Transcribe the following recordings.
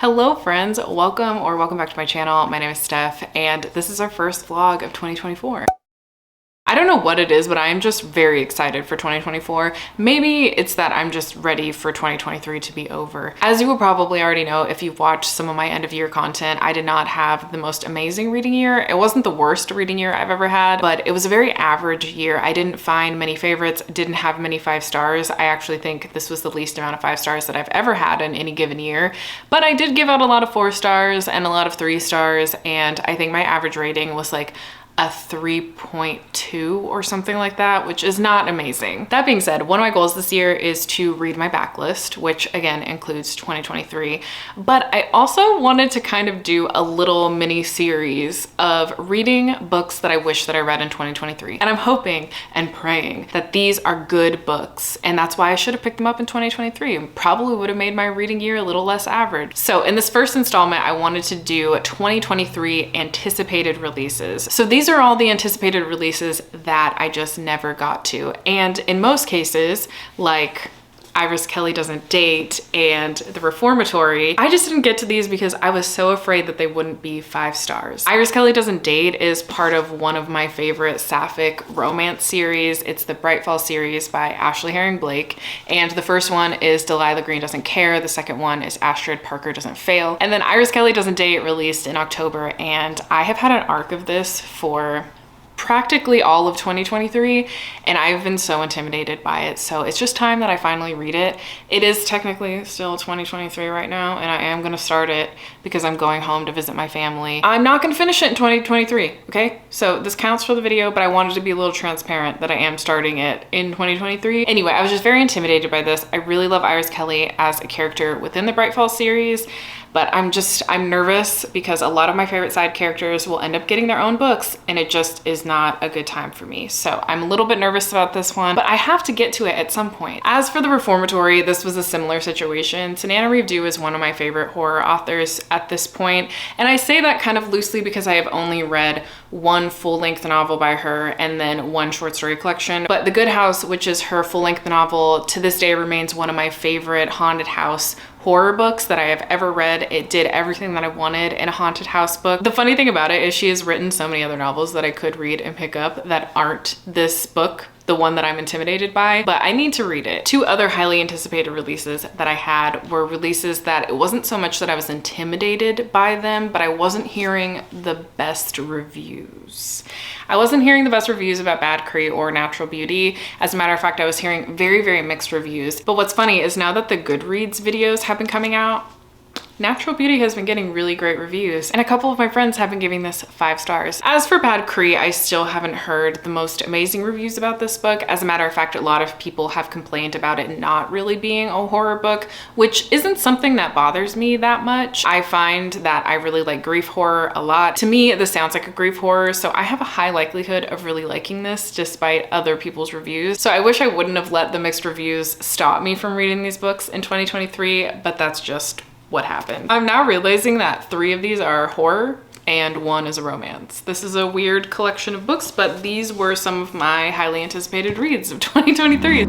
Hello friends, welcome back to my channel. My name is Steph and this is our first vlog of 2024. I don't know what it is, but I am just very excited for 2024. Maybe it's that I'm just ready for 2023 to be over. As you will probably already know if you've watched some of my end of year content, I did not have the most amazing reading year. It wasn't the worst reading year I've ever had, but it was a very average year. I didn't find many favorites, didn't have many 5 stars. I actually think this was the least amount of 5 stars that I've ever had in any given year, but I did give out a lot of 4 stars and a lot of 3 stars, and I think my average rating was like a 3.2 or something like that, which is not amazing. That being said, one of my goals this year is to read my backlist, which again includes 2023. But I also wanted to kind of do a little mini series of reading books that I wish that I read in 2023. And I'm hoping and praying that these are good books. And that's why I should have picked them up in 2023 and probably would have made my reading year a little less average. So in this first installment, I wanted to do 2023 anticipated releases. So these are all the anticipated releases that I just never got to. And in most cases, like Iris Kelly Doesn't Date and The Reformatory, I just didn't get to these because I was so afraid that they wouldn't be 5 stars. Iris Kelly Doesn't Date is part of one of my favorite sapphic romance series. It's the Brightfall series by Ashley Herring Blake. And the first one is Delilah Green Doesn't Care. The second one is Astrid Parker Doesn't Fail. And then Iris Kelly Doesn't Date released in October. And I have had an arc of this for practically all of 2023 and I've been so intimidated by it, so it's just time that I finally read it. It is technically still 2023 right now and I am going to start it because I'm going home to visit my family. I'm not going to finish it in 2023, okay? So this counts for the video, but I wanted to be a little transparent that I am starting it in 2023. Anyway, I was just very intimidated by this. I really love Iris Kelly as a character within the Brightfall series, but I'm nervous because a lot of my favorite side characters will end up getting their own books and it just is not a good time for me. So I'm a little bit nervous about this one, but I have to get to it at some point. As for The Reformatory, this was a similar situation. Tananarive Due is one of my favorite horror authors at this point, and I say that kind of loosely because I have only read one full-length novel by her and then one short story collection. But The Good House, which is her full-length novel, to this day remains one of my favorite haunted house horror books that I have ever read. It did everything that I wanted in a haunted house book. The funny thing about it is she has written so many other novels that I could read and pick up that aren't this book, the one that I'm intimidated by, but I need to read it. 2 other highly anticipated releases that I had were releases that it wasn't so much that I was intimidated by them, but I wasn't hearing the best reviews. I wasn't hearing the best reviews about Bad Cree or Natural Beauty. As a matter of fact, I was hearing very, very mixed reviews. But what's funny is now that the Goodreads videos have been coming out, Natural Beauty has been getting really great reviews, and a couple of my friends have been giving this 5 stars. As for Bad Cree, I still haven't heard the most amazing reviews about this book. As a matter of fact, a lot of people have complained about it not really being a horror book, which isn't something that bothers me that much. I find that I really like grief horror a lot. To me, this sounds like a grief horror, so I have a high likelihood of really liking this despite other people's reviews. So I wish I wouldn't have let the mixed reviews stop me from reading these books in 2023, but that's just what happened. I'm now realizing that 3 of these are horror and 1 is a romance. This is a weird collection of books, but these were some of my highly anticipated reads of 2023.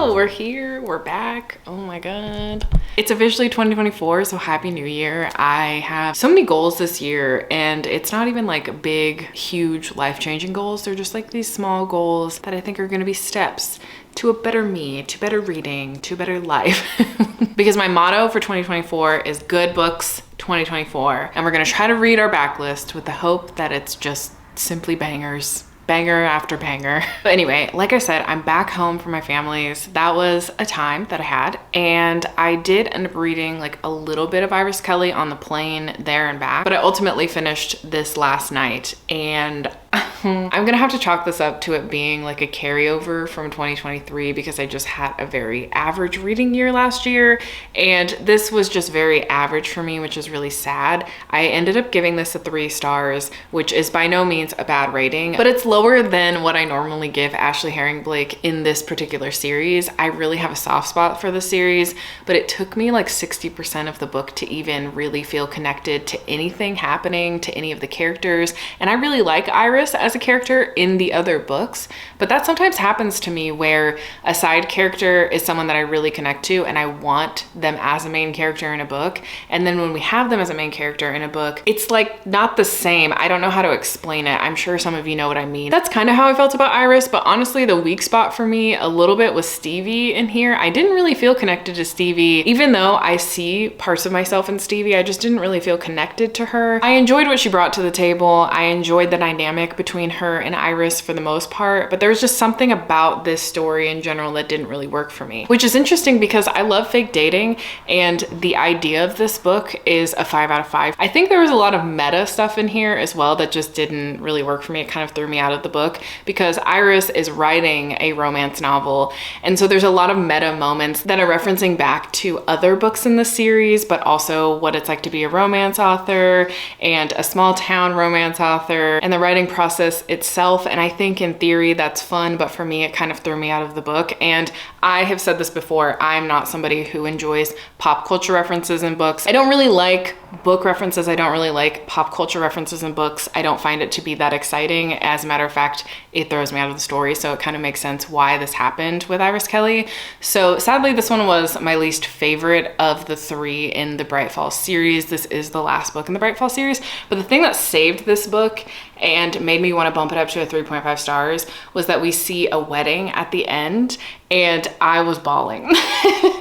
We're here, we're back. Oh my god. It's officially 2024, so happy new year. I have so many goals this year, and it's not even like big, huge, life-changing goals. They're just like these small goals that I think are gonna be steps to a better me, to better reading, to a better life. Because my motto for 2024 is good books 2024, and we're gonna try to read our backlist with the hope that it's just simply bangers. Banger after banger. But anyway, like I said, I'm back home for my family's. That was a time that I had, and I did end up reading like a little bit of Iris Kelly on the plane there and back, but I ultimately finished this last night, and I'm gonna have to chalk this up to it being like a carryover from 2023 because I just had a very average reading year last year, and this was just very average for me, which is really sad. I ended up giving this a 3 stars, which is by no means a bad rating, but it's lower than what I normally give Ashley Herring Blake in this particular series. I really have a soft spot for the series, but it took me like 60% of the book to even really feel connected to anything happening, to any of the characters. And I really like Iris as a character in the other books, but that sometimes happens to me where a side character is someone that I really connect to and I want them as a main character in a book. And then when we have them as a main character in a book, it's like not the same. I don't know how to explain it. I'm sure some of you know what I mean. That's kind of how I felt about Iris, but honestly, the weak spot for me a little bit was Stevie in here. I didn't really feel connected to Stevie. Even though I see parts of myself in Stevie, I just didn't really feel connected to her. I enjoyed what she brought to the table. I enjoyed the dynamic between her and Iris for the most part, but there was just something about this story in general that didn't really work for me, which is interesting because I love fake dating, and the idea of this book is a 5 out of 5. I think there was a lot of meta stuff in here as well that just didn't really work for me. It kind of threw me out of the book because Iris is writing a romance novel, and so there's a lot of meta moments that are referencing back to other books in the series, but also what it's like to be a romance author and a small town romance author and the writing process itself. And I think in theory that's fun, but for me it kind of threw me out of the book. And I have said this before, I'm not somebody who enjoys pop culture references in books. I don't really like book references. I don't really like pop culture references in books. I don't find it to be that exciting. As a matter of fact, it throws me out of the story. So it kind of makes sense why this happened with Iris Kelly. So sadly, this one was my least favorite of the 3 in the Bright Falls series. This is the last book in the Bright Falls series. But the thing that saved this book and made me want to bump it up to a 3.5 stars was that we see a wedding at the end, and I was bawling.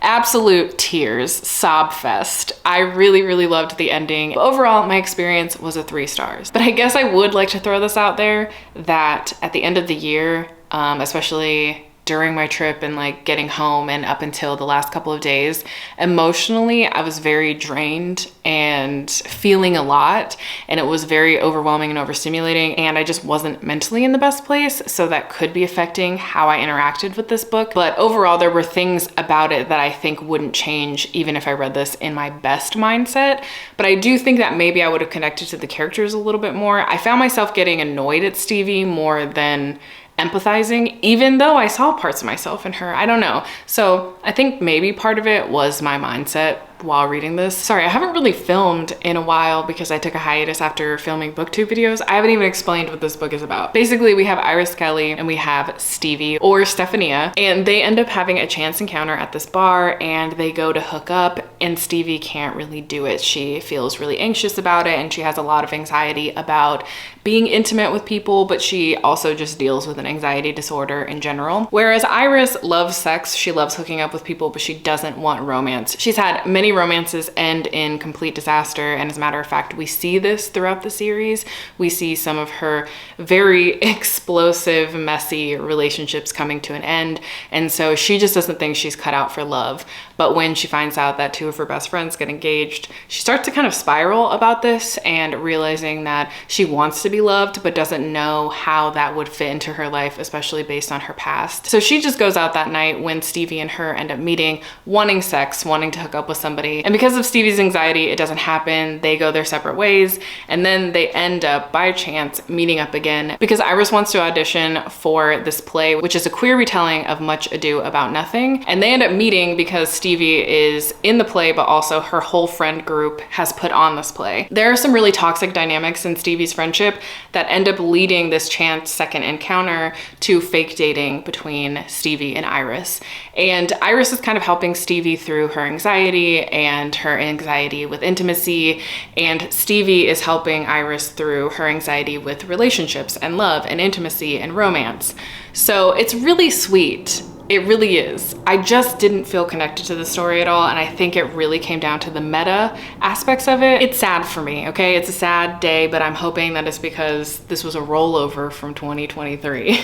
Absolute tears, sob fest. I really, really loved the ending. But overall, my experience was a 3 stars. But I guess I would like to throw this out there that at the end of the year, especially during my trip and like getting home and up until the last couple of days, emotionally, I was very drained and feeling a lot, and it was very overwhelming and overstimulating, and I just wasn't mentally in the best place. So that could be affecting how I interacted with this book. But overall, there were things about it that I think wouldn't change even if I read this in my best mindset. But I do think that maybe I would have connected to the characters a little bit more. I found myself getting annoyed at Stevie more than empathizing, even though I saw parts of myself in her. I don't know. So I think maybe part of it was my mindset while reading this. Sorry, I haven't really filmed in a while because I took a hiatus after filming booktube videos. I haven't even explained what this book is about. Basically, we have Iris Kelly and we have Stevie, or Stephania, and they end up having a chance encounter at this bar, and they go to hook up, and Stevie can't really do it. She feels really anxious about it, and she has a lot of anxiety about being intimate with people, but she also just deals with an anxiety disorder in general. Whereas Iris loves sex, she loves hooking up with people, but she doesn't want romance. She's had many romances end in complete disaster, and as a matter of fact, we see this throughout the series. We see some of her very explosive, messy relationships coming to an end, and so she just doesn't think she's cut out for love. But when she finds out that 2 of her best friends get engaged, she starts to kind of spiral about this, and realizing that she wants to be loved but doesn't know how that would fit into her life, especially based on her past. So she just goes out that night when Stevie and her end up meeting, wanting sex, wanting to hook up with somebody. And because of Stevie's anxiety, it doesn't happen. They go their separate ways, and then they end up by chance meeting up again because Iris wants to audition for this play, which is a queer retelling of Much Ado About Nothing. And they end up meeting because Stevie is in the play, but also her whole friend group has put on this play. There are some really toxic dynamics in Stevie's friendship that end up leading this chance second encounter to fake dating between Stevie and Iris. And Iris is kind of helping Stevie through her anxiety and her anxiety with intimacy, and Stevie is helping Iris through her anxiety with relationships and love and intimacy and romance. So it's really sweet. It really is. I just didn't feel connected to the story at all, and I think it really came down to the meta aspects of it. It's sad for me, okay? It's a sad day, but I'm hoping that it's because this was a rollover from 2023.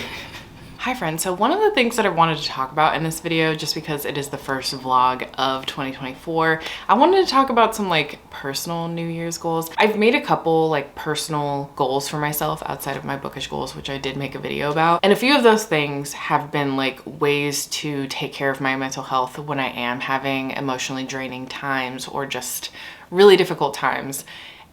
Hi friends, so one of the things that I wanted to talk about in this video, just because it is the first vlog of 2024, I wanted to talk about some like personal New Year's goals. I've made a couple like personal goals for myself outside of my bookish goals, which I did make a video about. And a few of those things have been like ways to take care of my mental health when I am having emotionally draining times or just really difficult times.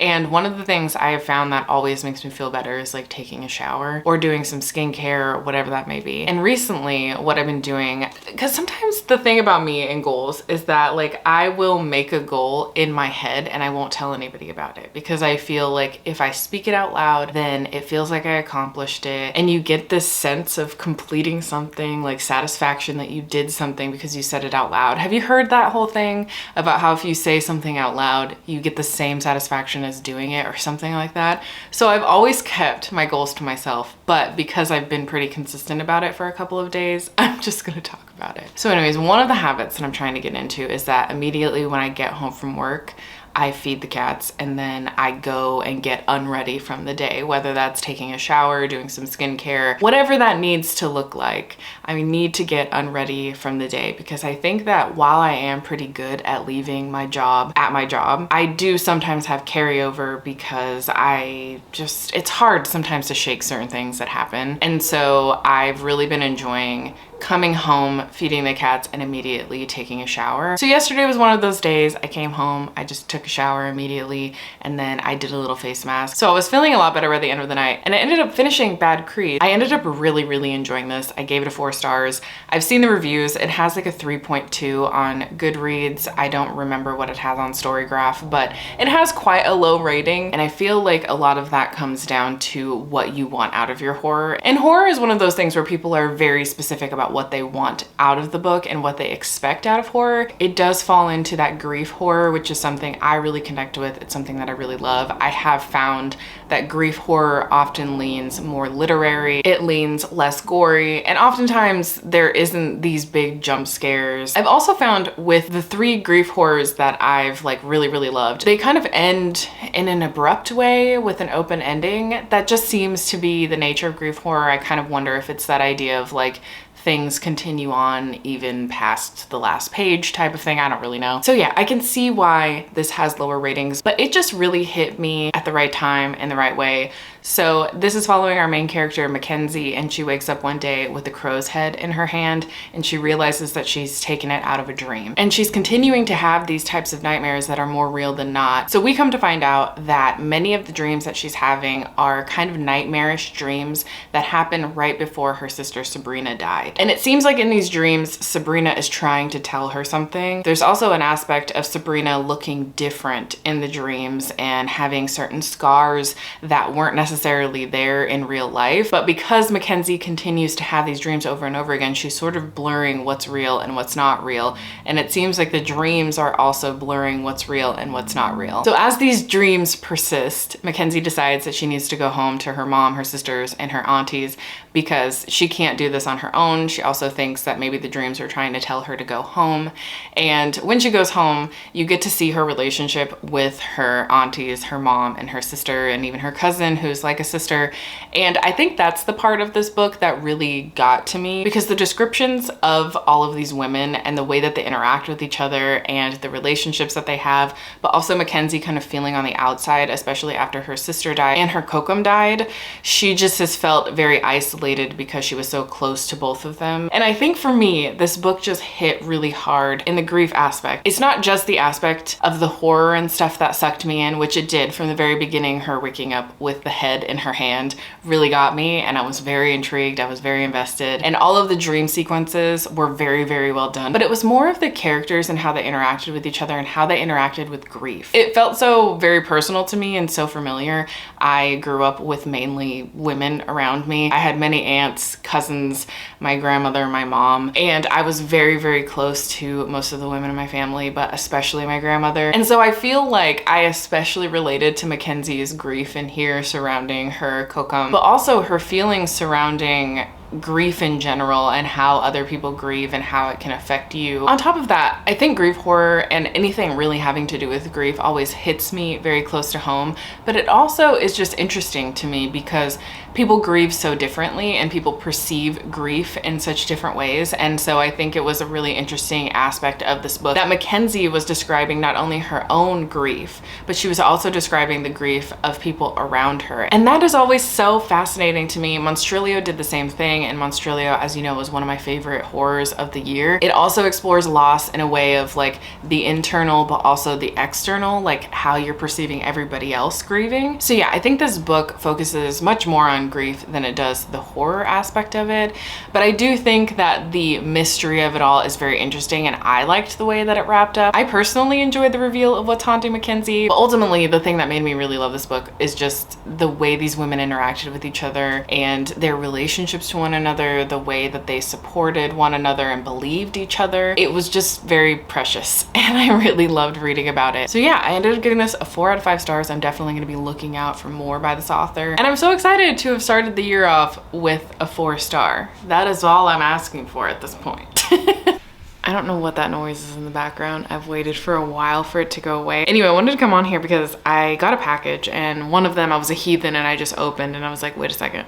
And one of the things I have found that always makes me feel better is like taking a shower or doing some skincare or whatever that may be. And recently what I've been doing, because sometimes the thing about me and goals is that like I will make a goal in my head and I won't tell anybody about it because I feel like if I speak it out loud, then it feels like I accomplished it. And you get this sense of completing something, like satisfaction that you did something because you said it out loud. Have you heard that whole thing about how if you say something out loud, you get the same satisfaction as doing it or something like that? So I've always kept my goals to myself, but because I've been pretty consistent about it for a couple of days, I'm just gonna talk about it. So anyways, one of the habits that I'm trying to get into is that immediately when I get home from work, I feed the cats and then I go and get unready from the day, whether that's taking a shower, doing some skincare, whatever that needs to look like. I need to get unready from the day because I think that while I am pretty good at leaving my job at my job, I do sometimes have carryover because it's hard sometimes to shake certain things that happen. And so I've really been enjoying coming home, feeding the cats, and immediately taking a shower. So yesterday was one of those days. I came home, I just took a shower immediately, and then I did a little face mask. So I was feeling a lot better by the end of the night, and I ended up finishing Bad Creed. I ended up really enjoying this. I gave it a 4 stars. I've seen the reviews. It has like a 3.2 on Goodreads. I don't remember what it has on Storygraph, but it has quite a low rating, and I feel like a lot of that comes down to what you want out of your horror. And horror is one of those things where people are very specific about what they want out of the book and what they expect out of horror. It does fall into that grief horror, which is something I really connect with. It's something that I really love. I have found that grief horror often leans more literary. It leans less gory, and oftentimes there isn't these big jump scares. I've also found with the 3 grief horrors that I've like really loved, they kind of end in an abrupt way with an open ending. That just seems to be the nature of grief horror. I kind of wonder if it's that idea of like things continue on even past the last page type of thing. I don't really know. So yeah, I can see why this has lower ratings, but it just really hit me at the right time in the right way. So this is following our main character, Mackenzie, and she wakes up one day with a crow's head in her hand and she realizes that she's taken it out of a dream. And she's continuing to have these types of nightmares that are more real than not. So we come to find out that many of the dreams that she's having are kind of nightmarish dreams that happen right before her sister Sabrina died. And it seems like in these dreams, Sabrina is trying to tell her something. There's also an aspect of Sabrina looking different in the dreams and having certain scars that weren't necessarily there in real life. But because Mackenzie continues to have these dreams over and over again, she's sort of blurring what's real and what's not real. And it seems like the dreams are also blurring what's real and what's not real. So as these dreams persist, Mackenzie decides that she needs to go home to her mom, her sisters, and her aunties because she can't do this on her own. She also thinks that maybe the dreams are trying to tell her to go home. And when she goes home, you get to see her relationship with her aunties, her mom, and her sister, and even her cousin who's like a sister. And I think that's the part of this book that really got to me because the descriptions of all of these women and the way that they interact with each other and the relationships that they have, but also Mackenzie kind of feeling on the outside, especially after her sister died and her Kokum died. She just has felt very isolated because she was so close to both of them. And I think for me, this book just hit really hard in the grief aspect. It's not just the aspect of the horror and stuff that sucked me in, which it did from the very beginning. Her waking up with the head in her hand really got me, and I was very intrigued. I was very invested, and all of the dream sequences were very well done. But it was more of the characters and how they interacted with each other and how they interacted with grief. It felt so very personal to me and so familiar. I grew up with mainly women around me. I had many aunts, cousins, my grandmother, my mom, and I was very close to most of the women in my family, but especially my grandmother. And so I feel like I especially related to Mackenzie's grief in here surrounding her Kokum, but also her feelings surrounding grief in general and how other people grieve and how it can affect you. On top of that, I think grief horror and anything really having to do with grief always hits me very close to home, but it also is just interesting to me because people grieve so differently and people perceive grief in such different ways. And so I think it was a really interesting aspect of this book that Mackenzie was describing not only her own grief, but she was also describing the grief of people around her. And that is always so fascinating to me. Monstrilio did the same thing, and Monstrilio, as you know, was one of my favorite horrors of the year. It also explores loss in a way of like the internal, but also the external, like how you're perceiving everybody else grieving. So yeah, I think this book focuses much more on grief than it does the horror aspect of it. But I do think that the mystery of it all is very interesting, and I liked the way that it wrapped up. I personally enjoyed the reveal of what's haunting Mackenzie. But ultimately, the thing that made me really love this book is just the way these women interacted with each other and their relationships to one another, the way that they supported one another and believed each other. It was just very precious, and I really loved reading about it. So yeah, I ended up giving this a 4 out of 5 stars. I'm definitely going to be looking out for more by this author, and I'm so excited to have started the year off with a 4-star. That is all I'm asking for at this point. I don't know what that noise is in the background. I've waited for a while for it to go away. Anyway, I wanted to come on here because I got a package, and one of them I was a heathen and I just opened and I was like, wait a second.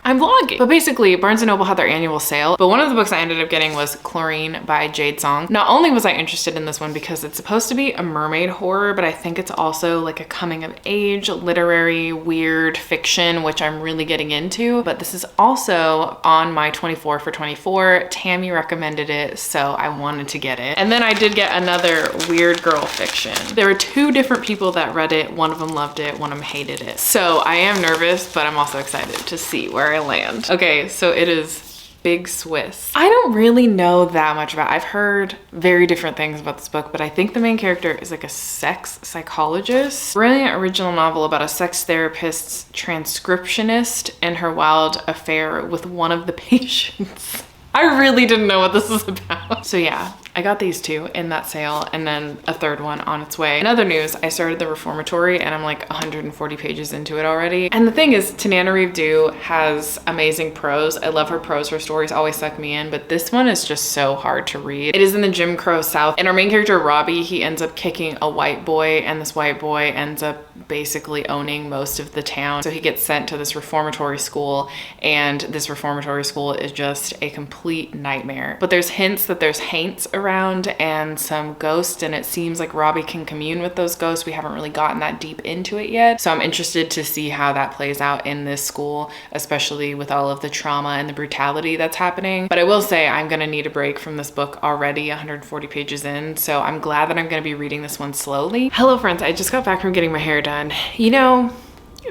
I'm vlogging. But basically, Barnes & Noble had their annual sale, but one of the books I ended up getting was Chlorine by Jade Song. Not only was I interested in this one because it's supposed to be a mermaid horror, but I think it's also like a coming of age, literary, weird fiction, which I'm really getting into. But this is also on my 24 for 24. Tammy recommended it, so I wanted to get it. And then I did get another weird girl fiction. There were 2 different people that read it. One of them loved it, one of them hated it. So I am nervous, but I'm also excited to see where I land. Okay, so it is Big Swiss. I don't really know that much about it. I've heard very different things about this book, but I think the main character is like a sex psychologist. Brilliant original novel about a sex therapist's transcriptionist and her wild affair with one of the patients. I really didn't know what this was about. So yeah, I got these 2 in that sale, and then a 3rd one on its way. In other news, I started The Reformatory and I'm like 140 pages into it already. And the thing is, Tananarive Due has amazing prose. I love her prose. Her stories always suck me in, but this one is just so hard to read. It is in the Jim Crow South, and our main character, Robbie, he ends up kicking a white boy, and this white boy ends up basically owning most of the town. So he gets sent to this reformatory school, and this reformatory school is just a complete nightmare. But there's hints that there's haints around and some ghosts, and it seems like Robbie can commune with those ghosts. We haven't really gotten that deep into it yet, so I'm interested to see how that plays out in this school, especially with all of the trauma and the brutality that's happening. But I will say I'm gonna need a break from this book already, 140 pages in, so I'm glad that I'm gonna be reading this one slowly. Hello friends, I just got back from getting my hair done. You know,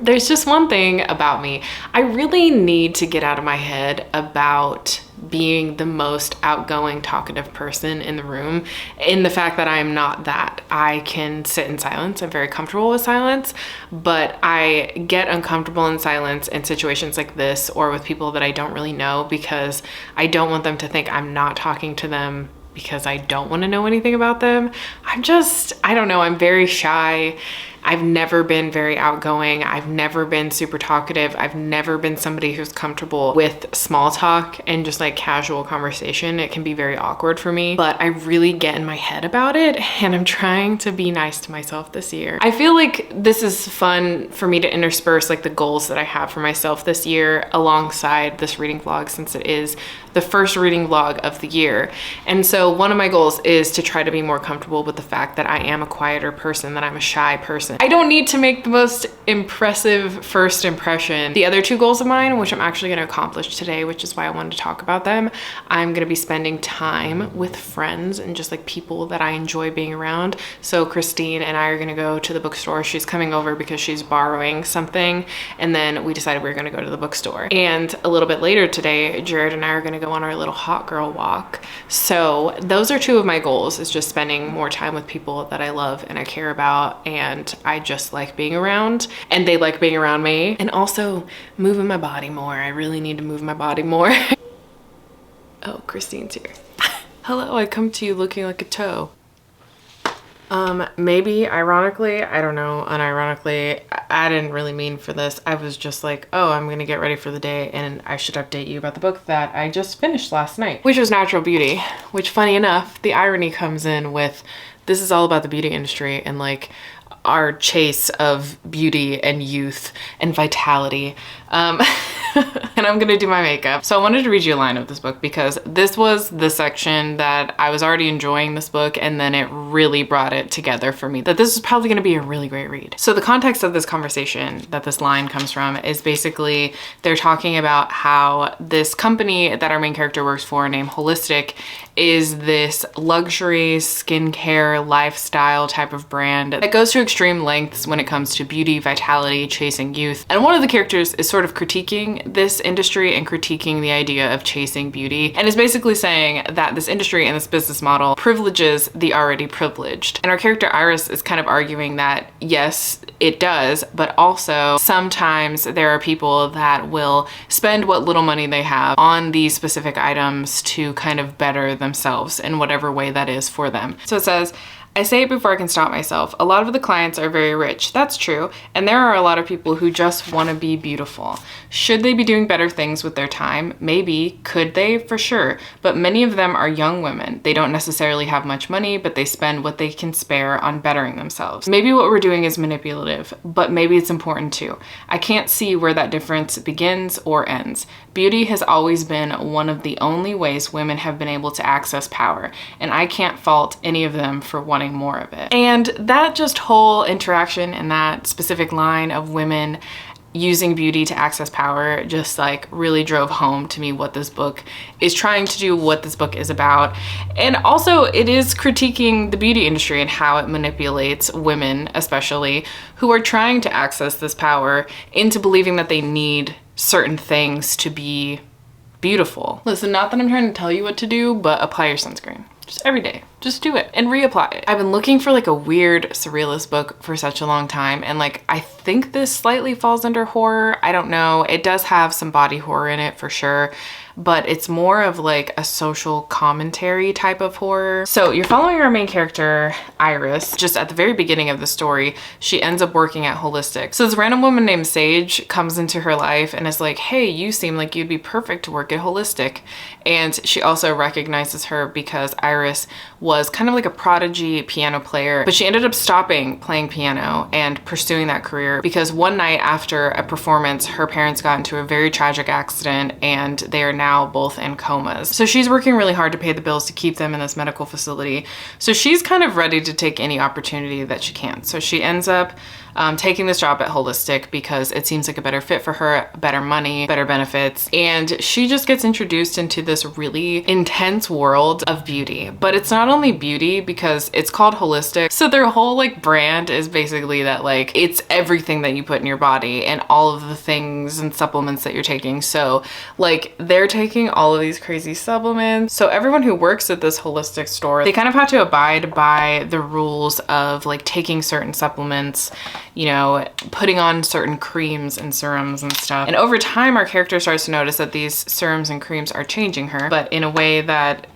there's just one thing about me. I really need to get out of my head about being the most outgoing, talkative person in the room, in the fact that I'm not that. I can sit in silence. I'm very comfortable with silence, but I get uncomfortable in silence in situations like this or with people that I don't really know, because I don't want them to think I'm not talking to them because I don't want to know anything about them. I don't know, I'm very shy. I've never been very outgoing. I've never been super talkative. I've never been somebody who's comfortable with small talk and just like casual conversation. It can be very awkward for me, but I really get in my head about it, and I'm trying to be nice to myself this year. I feel like this is fun for me to intersperse like the goals that I have for myself this year alongside this reading vlog, since it is the first reading vlog of the year. And so one of my goals is to try to be more comfortable with the fact that I am a quieter person, that I'm a shy person. I don't need to make the most impressive first impression. The other 2 goals of mine, which I'm actually gonna accomplish today, which is why I wanted to talk about them, I'm gonna be spending time with friends and just like people that I enjoy being around. So Christine and I are gonna go to the bookstore. She's coming over because she's borrowing something, and then we decided we were gonna go to the bookstore. And a little bit later today, Jared and I are gonna go on our little hot girl walk. So those are 2 of my goals, is just spending more time with people that I love and I care about and I just like being around, and they like being around me, and also moving my body more. I really need to move my body more. Oh, Christine's here. Hello, I come to you looking like a toe. Maybe ironically, I don't know, unironically, I didn't really mean for this. I was just like, oh, I'm gonna get ready for the day and I should update you about the book that I just finished last night, which was Natural Beauty, which, funny enough, the irony comes in with this is all about the beauty industry and like our chase of beauty and youth and vitality. And I'm gonna do my makeup. So I wanted to read you a line of this book because this was the section that I was already enjoying this book, and then it really brought it together for me that this is probably gonna be a really great read. So the context of this conversation that this line comes from is basically they're talking about how this company that our main character works for, named Holistic, is this luxury skincare lifestyle type of brand that goes to extreme lengths when it comes to beauty, vitality, chasing youth. And one of the characters is sort of critiquing this industry and critiquing the idea of chasing beauty, and is basically saying that this industry and this business model privileges the already privileged. And our character Iris is kind of arguing that yes, it does, but also sometimes there are people that will spend what little money they have on these specific items to kind of better themselves in whatever way that is for them. So it says, I say it before I can stop myself. A lot of the clients are very rich. That's true. And there are a lot of people who just want to be beautiful. Should they be doing better things with their time? Maybe. Could they? For sure. But many of them are young women. They don't necessarily have much money, but they spend what they can spare on bettering themselves. Maybe what we're doing is manipulative, but maybe it's important too. I can't see where that difference begins or ends. Beauty has always been one of the only ways women have been able to access power, and I can't fault any of them for wanting more of it. And that just whole interaction and that specific line of women using beauty to access power just like really drove home to me what this book is trying to do, what this book is about. And also it is critiquing the beauty industry and how it manipulates women, especially, who are trying to access this power into believing that they need certain things to be beautiful. Listen, not that I'm trying to tell you what to do, but apply your sunscreen. Just every day. Just do it and reapply it. I've been looking for like a weird surrealist book for such a long time, and like I think this slightly falls under horror. I don't know. It does have some body horror in it for sure, but it's more of like a social commentary type of horror. So you're following our main character, Iris. Just at the very beginning of the story, she ends up working at Holistic. So this random woman named Sage comes into her life and is like, hey, you seem like you'd be perfect to work at Holistic. And she also recognizes her because Iris was kind of like a prodigy piano player, but she ended up stopping playing piano and pursuing that career because one night after a performance, her parents got into a very tragic accident and they are now both in comas. So she's working really hard to pay the bills to keep them in this medical facility. So she's kind of ready to take any opportunity that she can. So she ends up taking this job at Holistic because it seems like a better fit for her, better money, better benefits. And she just gets introduced into this really intense world of beauty. But it's not only beauty because it's called Holistic. So their whole like brand is basically that like it's everything that you put in your body and all of the things and supplements that you're taking. So like they're taking all of these crazy supplements. So everyone who works at this Holistic store, they kind of have to abide by the rules of like taking certain supplements, you know, putting on certain creams and serums and stuff. And over time, our character starts to notice that these serums and creams are changing her, but in a way that,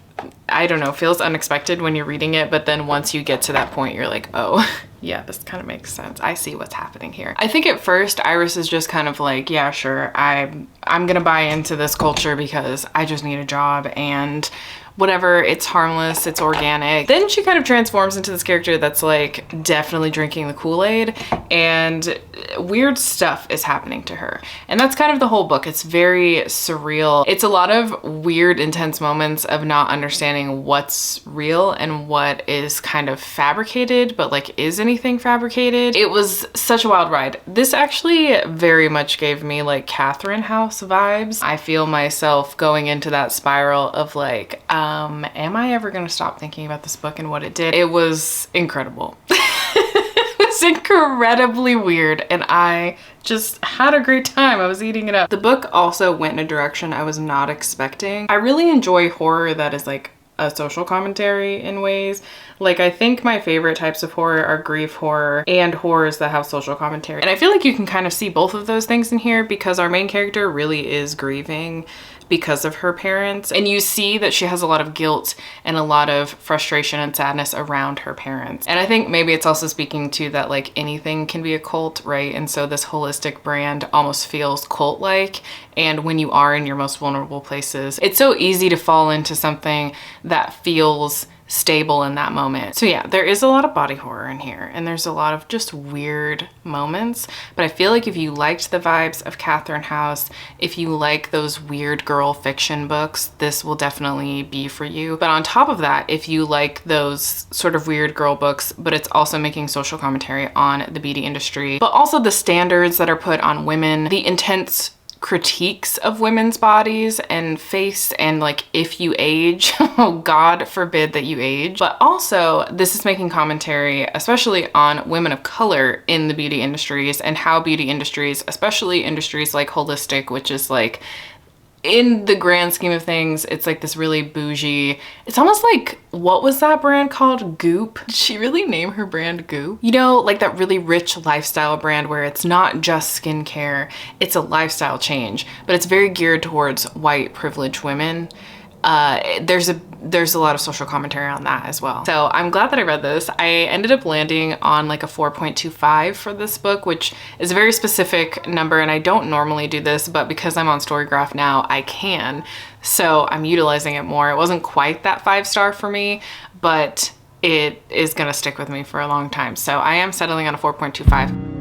I don't know, feels unexpected when you're reading it. But then once you get to that point, you're like, oh, yeah, this kind of makes sense. I see what's happening here. I think at first Iris is just kind of like, yeah, sure, I'm gonna buy into this culture because I just need a job and whatever, it's harmless, it's organic. Then she kind of transforms into this character that's like definitely drinking the Kool-Aid and weird stuff is happening to her. And that's kind of the whole book. It's very surreal. It's a lot of weird, intense moments of not understanding what's real and what is kind of fabricated, but like, is anything fabricated? It was such a wild ride. This actually very much gave me like Catherine House vibes. I feel myself going into that spiral of like, am I ever gonna stop thinking about this book and what it did? It was incredible. It was incredibly weird and I just had a great time. I was eating it up. The book also went in a direction I was not expecting. I really enjoy horror that is like a social commentary in ways. Like I think my favorite types of horror are grief horror and horrors that have social commentary. And I feel like you can kind of see both of those things in here because our main character really is grieving because of her parents. And you see that she has a lot of guilt and a lot of frustration and sadness around her parents. And I think maybe it's also speaking to that like anything can be a cult, right? And so this holistic brand almost feels cult-like. And when you are in your most vulnerable places, it's so easy to fall into something that feels stable in that moment. So yeah, there is a lot of body horror in here, and there's a lot of just weird moments, but I feel like if you liked the vibes of Catherine House, if you like those weird girl fiction books, this will definitely be for you. But on top of that, if you like those sort of weird girl books, but it's also making social commentary on the beauty industry, but also the standards that are put on women, the intense critiques of women's bodies and face, and like if you age, oh God forbid that you age. But also this is making commentary especially on women of color in the beauty industries and how beauty industries, especially industries like holistic, which is like in the grand scheme of things, it's like this really bougie, it's almost like, what was that brand called? Goop? Did she really name her brand Goop? You know, like that really rich lifestyle brand where it's not just skincare, it's a lifestyle change, but it's very geared towards white privileged women. There's a lot of social commentary on that as well. So I'm glad that I read this. I ended up landing on like a 4.25 for this book, which is a very specific number, and I don't normally do this, but because I'm on Storygraph now, I can. So I'm utilizing it more. It wasn't quite that 5-star for me, but it is gonna stick with me for a long time. So I am settling on a 4.25.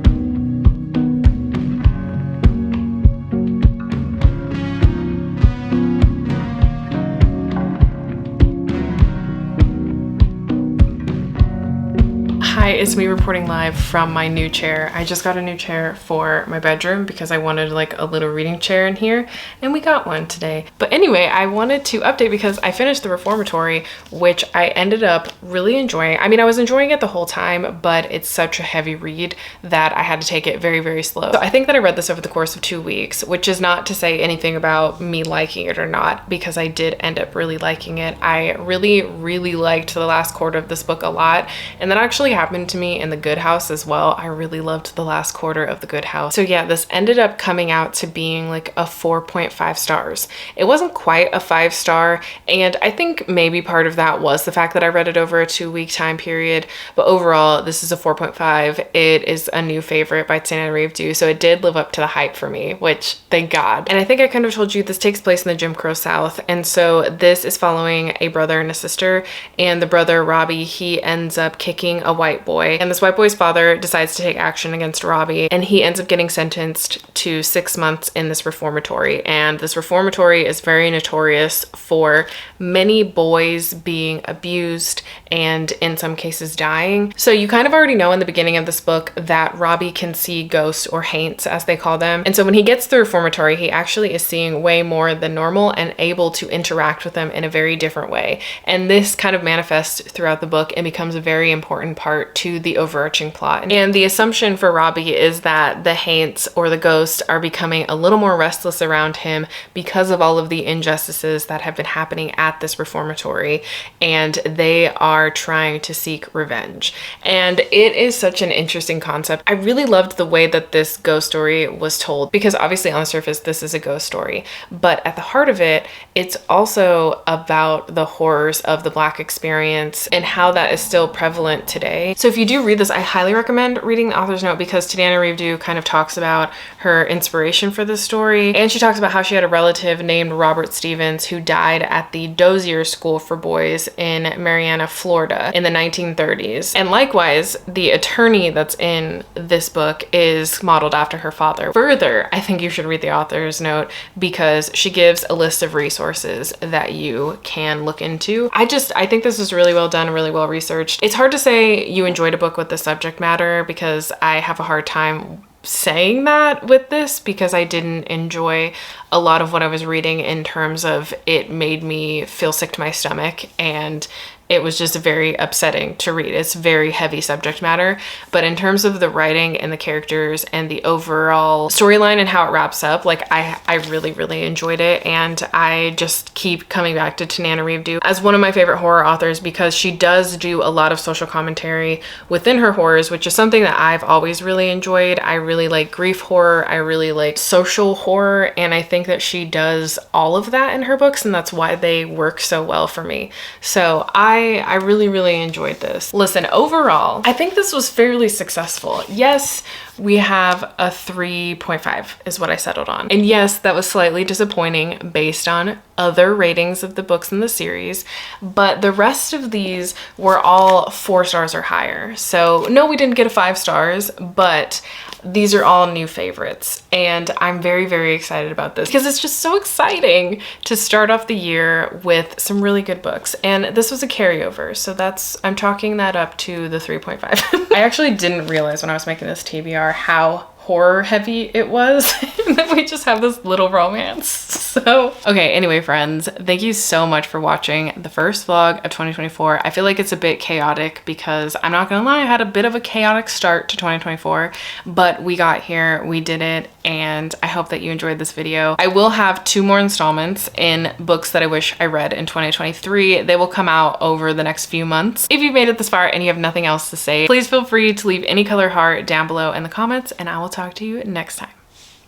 Hi, it's me reporting live from my new chair. I just got a new chair for my bedroom because I wanted like a little reading chair in here, and we got one today. But anyway, I wanted to update because I finished The Reformatory, which I ended up really enjoying. I mean, I was enjoying it the whole time, but it's such a heavy read that I had to take it very, very slow. So I think that I read this over the course of 2 weeks, which is not to say anything about me liking it or not, because I did end up really liking it. I really, really liked the last quarter of this book a lot, and that actually happened to me in The Good House as well. I really loved the last quarter of The Good House. So yeah, this ended up coming out to being like a 4.5 stars. It wasn't quite a 5-star, and I think maybe part of that was the fact that I read it over a 2-week time period, but overall this is a 4.5. It is a new favorite by Tatiana Reeved, so it did live up to the hype for me, which thank God. And I think I kind of told you this takes place in the Jim Crow South, and so this is following a brother and a sister, and the brother Robbie, he ends up kicking a white boy, and this white boy's father decides to take action against Robbie, and he ends up getting sentenced to 6 months in this reformatory. And this reformatory is very notorious for many boys being abused and in some cases dying. So you kind of already know in the beginning of this book that Robbie can see ghosts, or haints as they call them. And so when he gets to the reformatory, he actually is seeing way more than normal and able to interact with them in a very different way. And this kind of manifests throughout the book and becomes a very important part to the overarching plot. And the assumption for Robbie is that the haints, or the ghosts, are becoming a little more restless around him because of all of the injustices that have been happening at this reformatory, and they are trying to seek revenge. And it is such an interesting concept. I really loved the way that this ghost story was told, because obviously on the surface this is a ghost story, but at the heart of it, it's also about the horrors of the Black experience and how that is still prevalent today. So if you do read this, I highly recommend reading the author's note, because Tatiana Reeved kind of talks about her inspiration for this story, and she talks about how she had a relative named Robert Stevens who died at the Dozier School for Boys in Marianna, Florida in the 1930s. And likewise, the attorney that's in this book is modeled after her father. Further, I think you should read the author's note because she gives a list of resources that you can look into. I think this is really well done, really well researched. It's hard to say you enjoyed a book with the subject matter because I have a hard time saying that with this, because I didn't enjoy a lot of what I was reading in terms of it made me feel sick to my stomach, and it was just very upsetting to read. It's very heavy subject matter, but in terms of the writing and the characters and the overall storyline and how it wraps up, like I really, really enjoyed it. And I just keep coming back to Tananarive as one of my favorite horror authors because she does do a lot of social commentary within her horrors, which is something that I've always really enjoyed. I really like grief horror. I really like social horror. And I think that she does all of that in her books, and that's why they work so well for me. So I really, really enjoyed this. Listen, overall, I think this was fairly successful. Yes, we have a 3.5 is what I settled on. And yes, that was slightly disappointing based on other ratings of the books in the series, but the rest of these were all 4 stars or higher. So no, we didn't get a 5 stars, but these are all new favorites. And I'm very, very excited about this because it's just so exciting to start off the year with some really good books. And this was a carryover. So I'm chalking that up to the 3.5. I actually didn't realize when I was making this TBR how horror heavy it was that we just have this little romance. So okay, anyway friends, thank you so much for watching the first vlog of 2024. I feel like it's a bit chaotic because I'm not gonna lie, I had a bit of a chaotic start to 2024, but we got here, we did it, and I hope that you enjoyed this video. I will have 2 more installments in books that I wish I read in 2023. They will come out over the next few months. If you've made it this far and you have nothing else to say, please feel free to leave any color heart down below in the comments, and I will talk to you next time.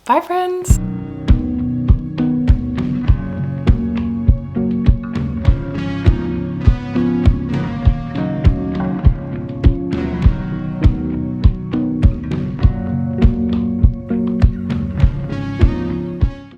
Bye friends.